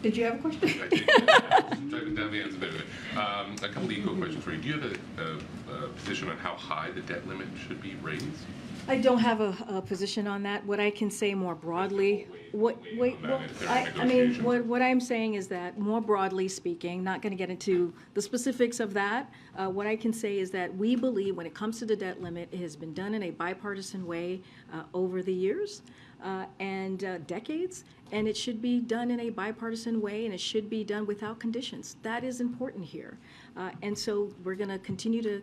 Did you have a question? I did. Driving down the ends a bit of it. A couple of eco questions for you. Do you have a position on how high the debt limit should be raised? I don't have a position on that. What I can say more broadly, what I'm saying is that more broadly speaking, not going to get into the specifics of that. What I can say is that we believe when it comes to the debt limit, it has been done in a bipartisan way over the years and decades, and it should be done in a bipartisan way, and it should be done without conditions. That is important here. And so we're going to continue to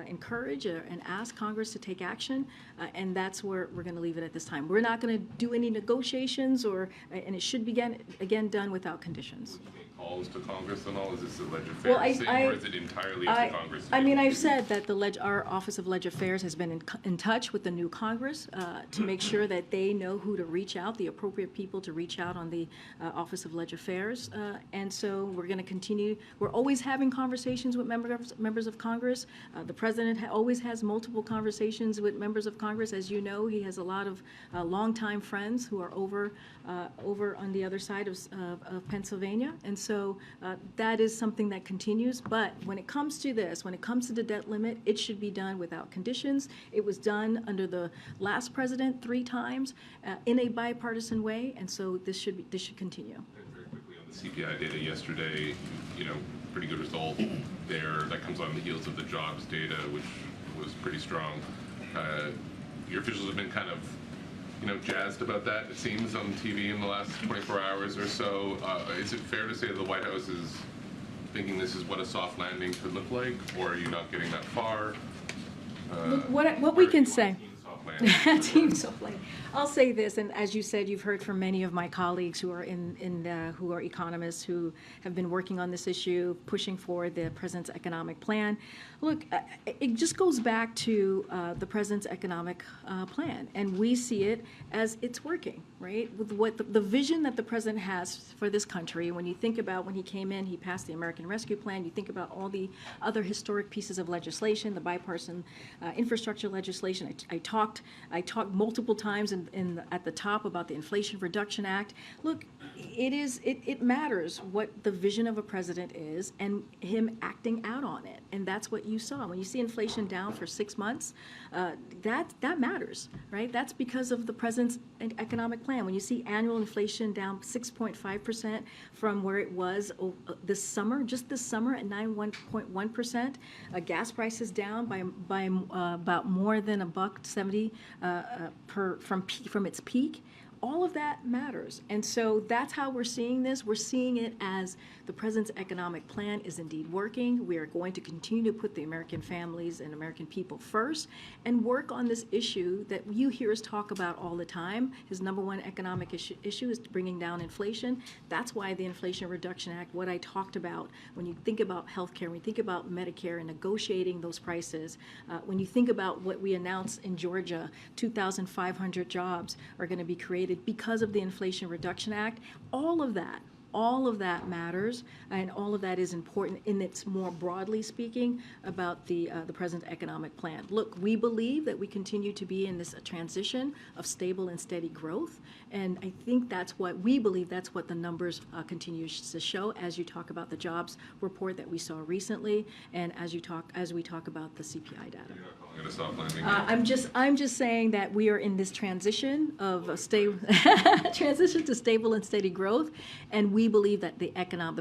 encourage and ask Congress to take action, and that's where we're going to leave it at this time. We're not going to do any negotiations, and it should be again done without conditions. Calls to Congress and all? Is this a Ledge Affairs thing, or is it entirely up to Congress? I mean, I've said that our Office of Ledge Affairs has been in touch with the new Congress to make sure that they know who to reach out, the appropriate people to reach out on the Office of Ledge Affairs. And so we're going to continue. We're always having conversations with members of Congress. The President always has multiple conversations with members of Congress. As you know, he has a lot of longtime friends who are over on the other side of Pennsylvania. And so that is something that continues. But when it comes to this, when it comes to the debt limit, it should be done without conditions. It was done under the last president 3 times in a bipartisan way, and so this should continue. And very quickly on the CPI data yesterday, pretty good result there. That comes on the heels of the jobs data, which was pretty strong. Your officials have been kind of jazzed about that, it seems, on TV in the last 24 hours or so. Is it fair to say that the White House is thinking this is what a soft landing could look like, or are you not getting that far? What we can say. Team soft landing. I'll say this, and as you said, you've heard from many of my colleagues who are who are economists who have been working on this issue, pushing for the president's economic plan. Look, it just goes back to the president's economic plan, and we see it as it's working, right? With what the vision that the president has for this country. When you think about when he came in, he passed the American Rescue Plan. You think about all the other historic pieces of legislation, the bipartisan infrastructure legislation. I talked multiple times at the top about the Inflation Reduction Act. Look, it matters what the vision of a president is and him acting out on it, and that's what you saw. When you see inflation down for 6 months, that matters, right? That's because of the president's economic plan. When you see annual inflation down 6.5% from where it was this summer, just this summer at 9.1%, gas prices down by about more than $1.70 from its peak. All of that matters. And so that's how we're seeing this. We're seeing it as the president's economic plan is indeed working. We are going to continue to put the American families and American people first and work on this issue that you hear us talk about all the time. His number one economic issue is bringing down inflation. That's why the Inflation Reduction Act, what I talked about, when you think about healthcare, when you think about Medicare and negotiating those prices, when you think about what we announced in Georgia, 2,500 jobs are going to be created because of the Inflation Reduction Act, all of that matters, and all of that is important, and it's more broadly speaking about the president's economic plan. Look, we believe that we continue to be in this transition of stable and steady growth, and I think that's what we believe. That's what the numbers continue to show as you talk about the jobs report that we saw recently, and as we talk about the CPI data. You're not calling it a soft landing? I'm just saying that we are in this transition of a transition to stable and steady growth, and we believe that the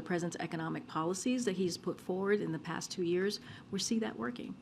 president's economic policies that he's put forward in the past 2 years, we see that working.